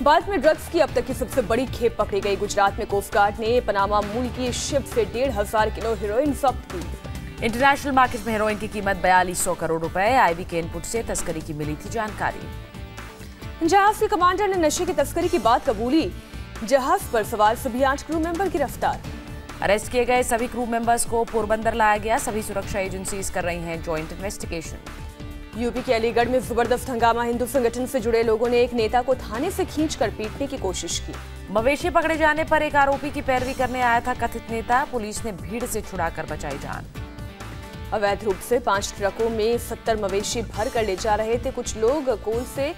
बाद में ड्रग्स की अब तक की सबसे बड़ी खेप पकड़ी गई। गुजरात में कोस्ट गार्ड ने पनामा मूल की शिप से 1,500 किलो हेरोइन जब्त की। इंटरनेशनल मार्केट में हेरोइन की कीमत 4200 करोड़ रुपए। आईबी के इनपुट से तस्करी की मिली थी जानकारी। जहाज के कमांडर ने नशे की तस्करी की बात कबूली। जहाज पर सवार सभी 8 क्रू मेंबर गिरफ्तार। अरेस्ट किए गए सभी क्रू मेंबर्स को पोरबंदर लाया गया। सभी सुरक्षा एजेंसीज कर रही हैं जॉइंट इन्वेस्टिगेशन। यूपी के अलीगढ़ में जबरदस्त हंगामा। हिंदू संगठन से जुड़े लोगों ने एक नेता को थाने से खींचकर पीटने की कोशिश की। मवेशी पकड़े जाने पर एक आरोपी की पैरवी करने आया था कथित नेता। पुलिस ने भीड़ से छुड़ाकर बचाई जान। अवैध रूप से 5 ट्रकों में 70 मवेशी भर कर ले जा रहे थे कुछ लोग। कोल से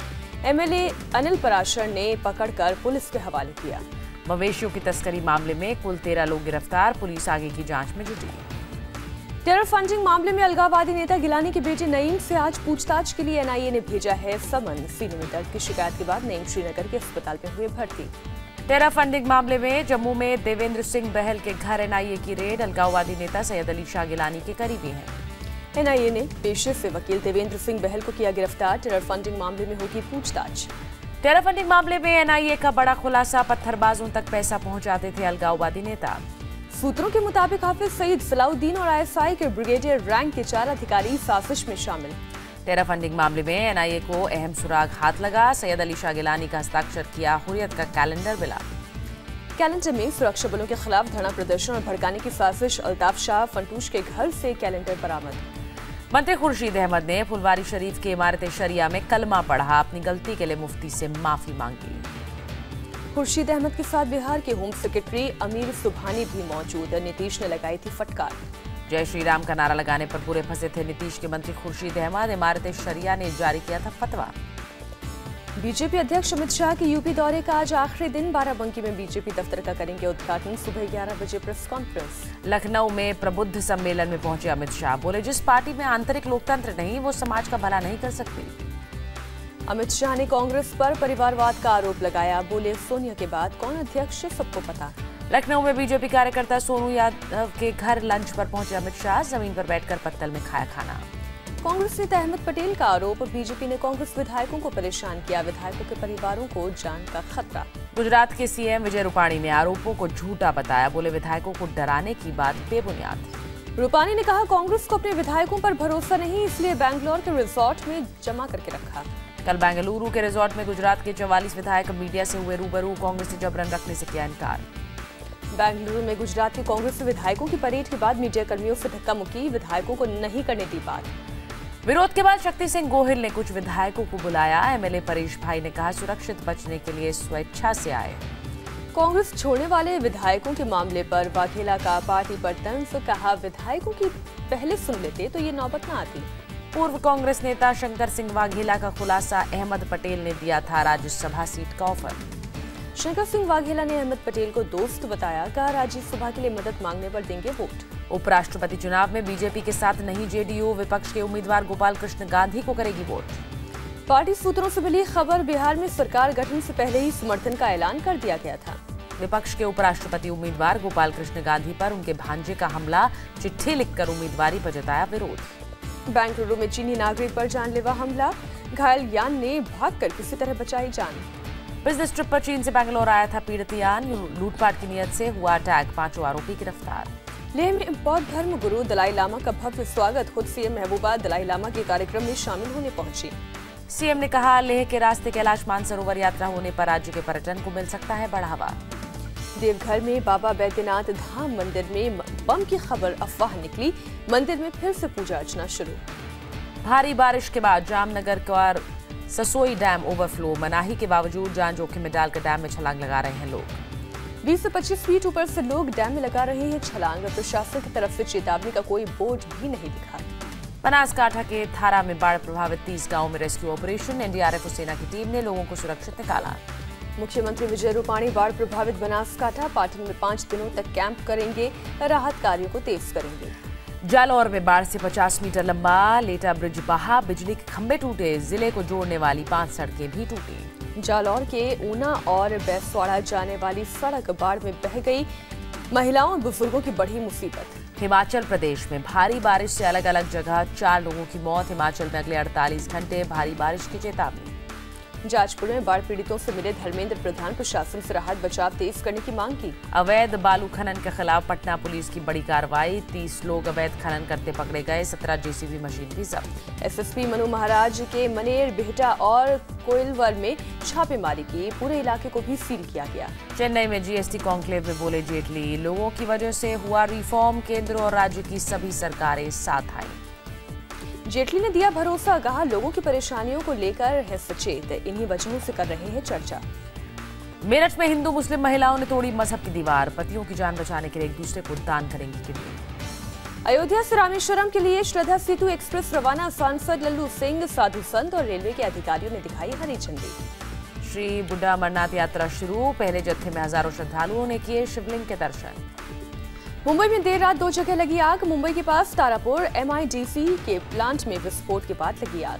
एमएलए अनिल पराशर ने पकड़कर पुलिस के हवाले किया। मवेशियों की तस्करी मामले में कुल 13 लोग गिरफ्तार। पुलिस आगे की जांच में जुटी। टेरर फंडिंग मामले में अलगाववादी नेता गिलानी के बेटे नईम से आज पूछताछ के लिए एनआईए ने भेजा है समन। सीने में दर्द की शिकायत के बाद नईम श्रीनगर के अस्पताल में हुए भर्ती। टेरर फंडिंग मामले में जम्मू में देवेंद्र सिंह बहल के घर एनआईए की रेड। अलगाववादी नेता सैयद अली शाह गिलानी के करीबी हैं। एनआईए ने पेशे से वकील देवेंद्र सिंह बहल को किया गिरफ्तार। टेरर फंडिंग मामले में होगी पूछताछ। टेरर फंडिंग मामले में एनआईए का बड़ा खुलासा। पत्थरबाजों तक पैसा पहुंचाते थे अलगाववादी नेता। सूत्रों के मुताबिक हाफिज सईद, सलाउद्दीन और आईएसआई के ब्रिगेडियर रैंक के 4 अधिकारी साजिश में शामिल। टेरर फंडिंग मामले में एनआईए को अहम सुराग हाथ लगा। सैयद अली शाह गिलानी का हस्ताक्षर किया हुर्रियत का कैलेंडर मिला। कैलेंडर में सुरक्षा बलों के खिलाफ धरना प्रदर्शन और भड़काने की साजिश। अल्ताफ शाह फंटूश के घर से कैलेंडर बरामद। मंत्री खुर्शीद अहमद ने फुलवारी शरीफ के इमारत शरिया में कलमा पढ़ा। अपनी गलती के लिए मुफ्ती से माफी मांगी। खुर्शीद अहमद के साथ बिहार के होम सेक्रेटरी अमीर सुबहानी भी मौजूद। नीतीश ने लगाई थी फटकार। जय श्री राम का नारा लगाने पर पूरे फंसे थे नीतीश के मंत्री खुर्शीद अहमद। इमारत शरिया ने जारी किया था फतवा। बीजेपी अध्यक्ष अमित शाह के यूपी दौरे का आज आखिरी दिन। बाराबंकी में बीजेपी दफ्तर का करेंगे उद्घाटन। सुबह 11 बजे प्रेस कॉन्फ्रेंस। लखनऊ में प्रबुद्ध सम्मेलन में पहुंचे अमित शाह। बोले जिस पार्टी में आंतरिक लोकतंत्र नहीं वो समाज का भला नहीं कर सकती। अमित शाह ने कांग्रेस पर परिवारवाद का आरोप लगाया। बोले सोनिया के बाद कौन अध्यक्ष सबको पता। लखनऊ में बीजेपी कार्यकर्ता सोनू यादव के घर लंच पर पहुंचे अमित शाह। जमीन पर बैठकर पत्तल में खाया खाना। कांग्रेस नेता अहमद पटेल का आरोप। बीजेपी ने कांग्रेस विधायकों को परेशान किया। विधायकों के परिवारों को जान का खतरा। गुजरात के सीएम विजय रूपाणी ने आरोपों को झूठा बताया। बोले विधायकों को डराने की बात बेबुनियाद थी। रूपाणी ने कहा कांग्रेस को अपने विधायकों पर भरोसा नहीं, इसलिए बेंगलोर के रिजॉर्ट में जमा करके रखा। कल बेंगलुरु के रिजॉर्ट में गुजरात के 44 विधायक मीडिया से हुए रूबरू। कांग्रेस ने जबरन रखने से किया इनकार। बेंगलुरु में गुजरात के कांग्रेस विधायकों की परेड के बाद मीडिया कर्मियों से धक्का मुक्की। विधायकों को नहीं करने दी बात। विरोध के बाद शक्ति सिंह गोहिल ने कुछ विधायकों को बुलाया। एमएलए परेश भाई ने कहा सुरक्षित बचने के लिए स्वेच्छा से आए। कांग्रेस छोड़ने वाले विधायकों के मामले पर वाघेला का पार्टी पर तंज। कहा विधायकों की पहले सुन लेते तो ये नौबत न आती। पूर्व कांग्रेस नेता शंकर सिंह वाघेला का खुलासा। अहमद पटेल ने दिया था राज्यसभा सीट का ऑफर। शंकर सिंह वाघेला ने अहमद पटेल को दोस्त बताया। कहा राज्यसभा के लिए मदद मांगने पर देंगे वोट। उपराष्ट्रपति चुनाव में बीजेपी के साथ नहीं जेडीयू। विपक्ष के उम्मीदवार गोपाल कृष्ण गांधी को करेगी वोट। पार्टी सूत्रों से मिली खबर। बिहार में सरकार गठन से पहले ही समर्थन का ऐलान कर दिया गया था। विपक्ष के उपराष्ट्रपति उम्मीदवार गोपाल कृष्ण गांधी पर उनके भांजे का हमला। चिट्ठी लिखकर उम्मीदवारी पर जताया विरोध। बेंगलुरु में चीनी नागरिक पर जानलेवा हमला। घायल यान ने भागकर किसी तरह बचाई जान। बिजनेस ट्रिप पर चीन से बेंगलोर आया था पीड़ित यान। लूटपाट की नीयत से हुआ अटैक। 5 आरोपी गिरफ्तार। लेह में बौद्ध धर्म गुरु दलाई लामा का भव्य स्वागत। खुद सीएम महबूबा दलाई लामा के कार्यक्रम में शामिल होने पहुंची। सीएम ने कहा लेह के रास्ते कैलाश मानसरोवर यात्रा होने पर राज्य के पर्यटन को मिल सकता है बढ़ावा। देवघर में बाबा बैद्यनाथ धाम मंदिर में बम की खबर अफवाह निकली। मंदिर में फिर से पूजा अर्चना शुरू। भारी बारिश के बाद जामनगर का ससोई डैम ओवरफ्लो। मनाही के बावजूद जान जोखिम में डालकर डैम में छलांग लगा रहे हैं लोग। 20 से 25 फीट ऊपर से लोग डैम में लगा रहे हैं छलांग। प्रशासन की तरफ से चेतावनी का कोई बोर्ड भी नहीं दिखा। बनासकांठा के थारा में बाढ़ प्रभावित 30 गांवों में रेस्क्यू ऑपरेशन। एनडीआरएफ और सेना की टीम ने लोगों को सुरक्षित निकाला। मुख्यमंत्री विजय रूपाणी बाढ़ प्रभावित बनासकांठा पाटन में 5 दिनों तक कैंप करेंगे। राहत कार्यों को तेज करेंगे। जालौर में बाढ़ से 50 मीटर लंबा लेटा ब्रिज बहा। बिजली के खंभे टूटे। जिले को जोड़ने वाली 5 सड़कें भी टूटी। जालौर के ऊना और बैसवाड़ा जाने वाली सड़क बाढ़ में बह गई। महिलाओं और बुजुर्गों की बढ़ी मुसीबत। हिमाचल प्रदेश में भारी बारिश से अलग अलग जगह 4 लोगों की मौत। हिमाचल में अगले 48 घंटे भारी बारिश की चेतावनी। जाजपुर में बाढ़ पीड़ितों से मिले धर्मेंद्र प्रधान, प्रशासन से राहत बचाव तेज करने की मांग की। अवैध बालू खनन के खिलाफ पटना पुलिस की बड़ी कार्रवाई, 30 लोग अवैध खनन करते पकड़े गए, 17 जेसीबी मशीन भी जब्त। एसएसपी मनु महाराज के मनेर, बिहटा और कोइलवर में छापेमारी की, पूरे इलाके को भी सील किया गया। चेन्नई में जीएसटी कॉन्क्लेव में बोले जेटली, लोगों की वजह से हुआ रिफॉर्म, केंद्र और राज्य की सभी सरकारें साथ आई। जेटली ने दिया भरोसा, कहा लोगों की परेशानियों को लेकर है सचेत, इन्हीं वजहों से कर रहे हैं चर्चा। मेरठ में हिंदू मुस्लिम महिलाओं ने तोड़ी मजहब की दीवार, पतियों की जान बचाने के लिए एक दूसरे को दान करेंगी किडनी। अयोध्या से रामेश्वरम के लिए श्रद्धा सेतु एक्सप्रेस रवाना, सांसद लल्लू सिंह, साधु संत और रेलवे के अधिकारियों ने दिखाई हरी झंडी। श्री बुड्ढा अमरनाथ यात्रा शुरू, पहले जत्थे में हजारों श्रद्धालुओं ने किए शिवलिंग के दर्शन। मुंबई में देर रात 2 जगह लगी आग, मुंबई के पास तारापुर MIDC के प्लांट में विस्फोट के बाद लगी आग।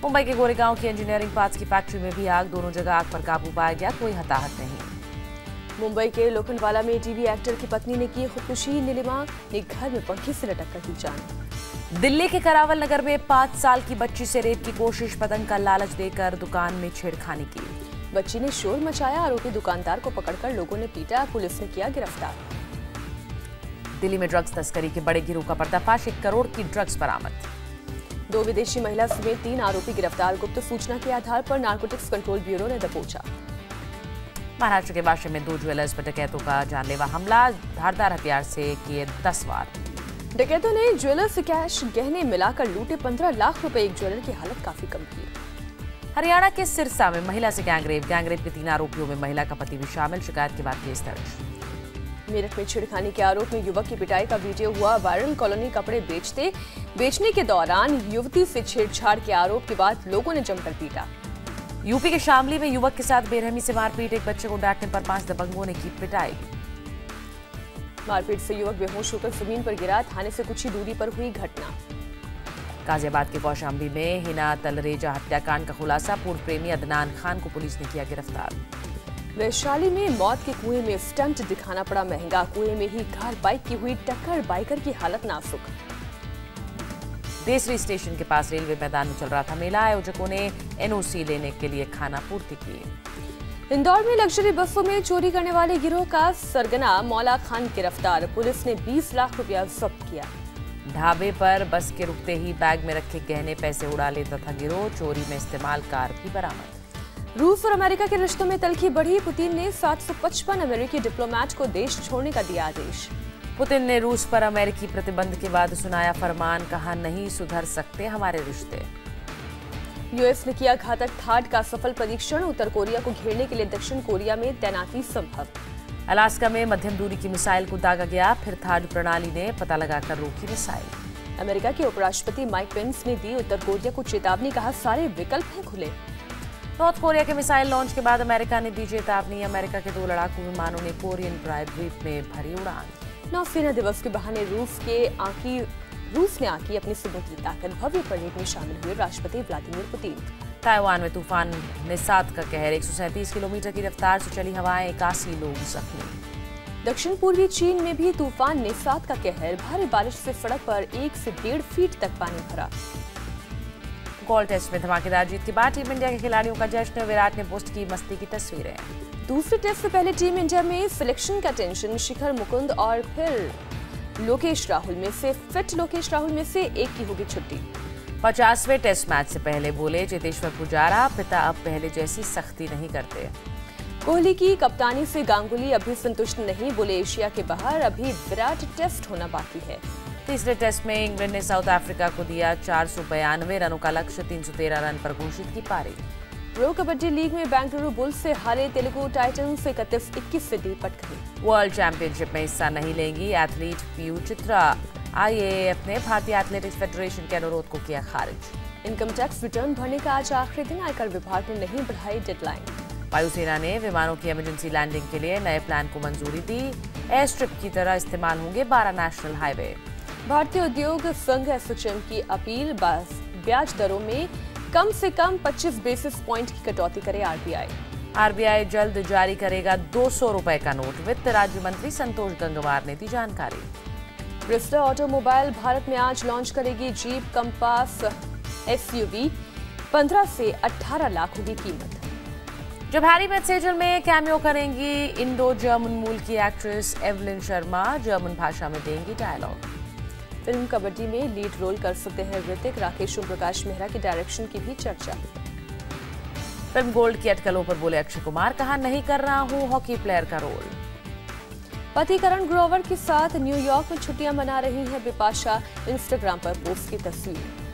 मुंबई के गोरेगांव की इंजीनियरिंग पार्ट्स की फैक्ट्री में भी आग, दोनों जगह आग पर काबू पाया गया, कोई हताहत नहीं। मुंबई के लोखंडवाला में टीवी एक्टर की पत्नी ने की खुदकुशी, नीलिमा ने घर में पंखे से लटक कर दी जान। दिल्ली के करावल नगर में 5 साल की बच्ची से रेप की कोशिश, पतंग का लालच देकर दुकान में छेड़खानी की। बच्ची ने शोर मचाया, आरोपी दुकानदार को पकड़कर लोगों ने पीटा, पुलिस ने किया गिरफ्तार। दिल्ली में ड्रग्स तस्करी के बड़े गिरोह का पर्दाफाश, 1 करोड़ की ड्रग्स बरामद। 2 विदेशी महिला समेत 3 आरोपी गिरफ्तार, गुप्त सूचना के आधार पर नारकोटिक्स कंट्रोल ब्यूरो ने दबोचा। महाराष्ट्र के वाशी में 2 ज्वेलर्स पर डकैतों का जानलेवा हमला, धारदार हथियार से किए 10 वार। डकैतों ने ज्वेलर से कैश गहने मिलाकर लूटे 15 लाख रुपए, एक ज्वेलर की हालत काफी गंभीर। हरियाणा के सिरसा में महिला से गैंगरेप के 3 आरोपियों में महिला का पति भी शामिल, शिकायत के बाद केस दर्ज। मेरठ में छेड़खानी के आरोप में युवक की पिटाई का वीडियो हुआ वायरल, कॉलोनी कपड़े बेचने के दौरान युवती से छेड़छाड़ के आरोप के बाद लोगों ने जमकर पीटा। यूपी के शामली में युवक के साथ बेरहमी से मारपीट, एक बच्चे को डांटने पर 5 दबंगों ने की पिटाई। मारपीट से युवक बेहोश होकर जमीन पर गिरा, थाने से कुछ ही दूरी पर हुई घटना। गाजियाबाद के कौशाम्बी में हिना तलरेजा हत्याकांड का खुलासा, पूर्व प्रेमी अदनान खान को पुलिस ने किया गिरफ्तार। वैशाली में मौत के कुएं में स्टंट दिखाना पड़ा महंगा, कुएं में ही कार बाइक की हुई टक्कर, बाइकर की हालत नाजुक। देसरी स्टेशन के पास रेलवे मैदान में चल रहा था मेला, आयोजकों ने NOC लेने के लिए खाना पूर्ति की। इंदौर में लग्जरी बसों में चोरी करने वाले गिरोह का सरगना मौला खान गिरफ्तार, पुलिस ने 20 लाख रुपया जब्त किया। ढाबे पर बस के रुकते ही बैग में रखे गहने पैसे उड़ा लेता था गिरोह, चोरी में इस्तेमाल कार भी बरामद। रूस और अमेरिका के रिश्तों में तल्खी बढ़ी, पुतिन ने 755 अमेरिकी डिप्लोमेट को देश छोड़ने का दिया आदेश। पुतिन ने रूस पर अमेरिकी प्रतिबंध के बाद सुनाया फरमान, कहा नहीं सुधर सकते हमारे रिश्ते। यूएस ने किया घातक थाड का सफल परीक्षण, उत्तर कोरिया को घेरने के लिए दक्षिण कोरिया में तैनाती संभव। अलास्का में मध्यम दूरी की मिसाइल को दागा गया, फिर थाड प्रणाली ने पता लगाकर रोकी मिसाइल। अमेरिका के उपराष्ट्रपति माइक पेंस ने दी उत्तर कोरिया को चेतावनी, कहा सारे विकल्प हैं खुले। नॉर्थ कोरिया के मिसाइल लॉन्च के बाद अमेरिका ने दी चेतावनी, अमेरिका के 2 लड़ाकू विमानों ने कोरियन प्रायद्वीप में भरी उड़ान। नौसेना दिवस के बहाने रूस ने आकी अपनी समुद्री ताकत, भव्य परेड में शामिल हुए राष्ट्रपति व्लादिमीर पुतिन। ताइवान में तूफान निसात का कहर, 137 किलोमीटर की रफ्तार से चली हवाएं, 81 लोग जख्मी। दक्षिण पूर्वी चीन में भी तूफान निसात का कहर, भारी बारिश से सड़क पर 1 से 1.5 फीट तक पानी भरा। गोल्ड टेस्ट में धमाकेदार जीत के बाद टीम इंडिया के खिलाड़ियों का जश्न, विराट ने पोस्ट की मस्ती की तस्वीरें। दूसरे टेस्ट से पहले टीम इंडिया में सिलेक्शन का टेंशन, शिखर मुकुंद और फिर लोकेश राहुल में से एक की होगी छुट्टी। 50वें टेस्ट मैच से पहले बोले चेतेश्वर पुजारा, पिता अब पहले जैसी सख्ती नहीं करते। कोहली की कप्तानी से गांगुली अभी संतुष्ट नहीं, बोले एशिया के बाहर अभी विराट टेस्ट होना बाकी है। तीसरे टेस्ट में इंग्लैंड ने साउथ अफ्रीका को दिया 492 रनों का लक्ष्य, 313 रन पर घोषित की पारी। प्रो कबड्डी लीग में बेंगलुरु बुल्स से हारे तेलुगु टाइटंस, 31-21 से पट गई। वर्ल्ड चैंपियनशिप में हिस्सा नहीं लेंगी एथलीट पीयू चित्रा, IAAF ने भारतीय एथलेटिक्स फेडरेशन के अनुरोध को किया खारिज। इनकम टैक्स रिटर्न भरने का आज आखिरी दिन, आयकर विभाग ने नहीं बढ़ाई डेडलाइन। वायुसेना ने विमानों की इमरजेंसी लैंडिंग के लिए नए प्लान को मंजूरी दी, एयर स्ट्रिप की तरह इस्तेमाल होंगे 12 नेशनल हाईवे। भारतीय उद्योग संघ एसोचैम की अपील, ब्याज दरों में कम से कम 25 बेसिस पॉइंट की कटौती करे आरबीआई जल्द जारी करेगा 200 रुपए का नोट, वित्त राज्य मंत्री संतोष गंगवार ने दी जानकारी। ब्रिस्टल ऑटोमोबाइल भारत में आज लॉन्च करेगी जीप कंपास SUV, 15 से 18 लाख होगी कीमत। जब हैरी मेट सेजल में कैमियो करेंगी इंडो जर्मन मूल की एक्ट्रेस एवलिन शर्मा, जर्मन भाषा में देंगी डायलॉग। फिल्म कबड्डी में लीड रोल कर सकते हैं ऋतिक, राकेश प्रकाश मेहरा की डायरेक्शन की भी चर्चा। फिल्म गोल्ड की अटकलों पर बोले अक्षय कुमार, कहा नहीं कर रहा हूं हॉकी प्लेयर का रोल। पति करण ग्रोवर के साथ न्यूयॉर्क में छुट्टियां मना रही हैं बिपाशा, इंस्टाग्राम पर पोस्ट की तस्वीर।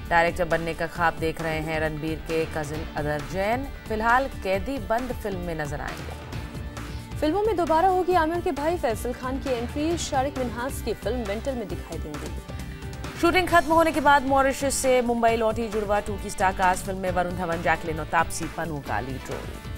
डायरेक्टर बनने का ख्वाब देख रहे हैं रणबीर के कजिन अदर जैन, फिलहाल कैदी बंद फिल्म में नजर आएंगे। फिल्मों में दोबारा होगी आमिर के भाई फैसल खान की एंट्री, शारिक मिन्हास की फिल्म मेंटल में दिखाई देंगी। शूटिंग खत्म होने के बाद मॉरिशस से मुंबई लौटी जुड़वा 2 की स्टार कास्ट। फिल्म में वरुण धवन, जैकलिन और तापसी पन्नू का लीड रोल।